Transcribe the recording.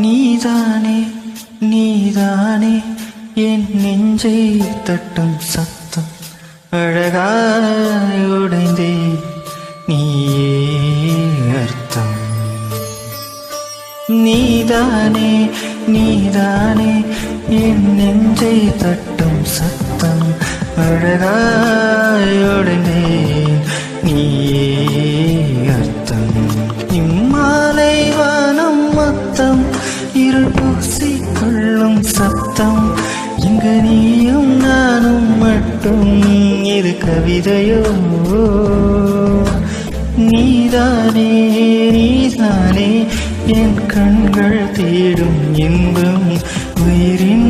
நீதானே நீதானே என் நெஞ்சை தட்டும் சத்தம் அழகாய் உடைந்தே நீயே அர்த்தம். நீதானே நீதானே என் நெஞ்சை தட்டும் சத்தம் அழகாய் உடைந்தே நீயே அர்த்தம். இம்மாலை வானம் மொத்தம் இருள் பூசிக்கொள்ளும் சத்தம் இங்கு நீயும் நானும் மட்டும் இது கவிதையோ? நீதானே நீதானே என் கண்கள் தேடும் இன்பம் உயிரின்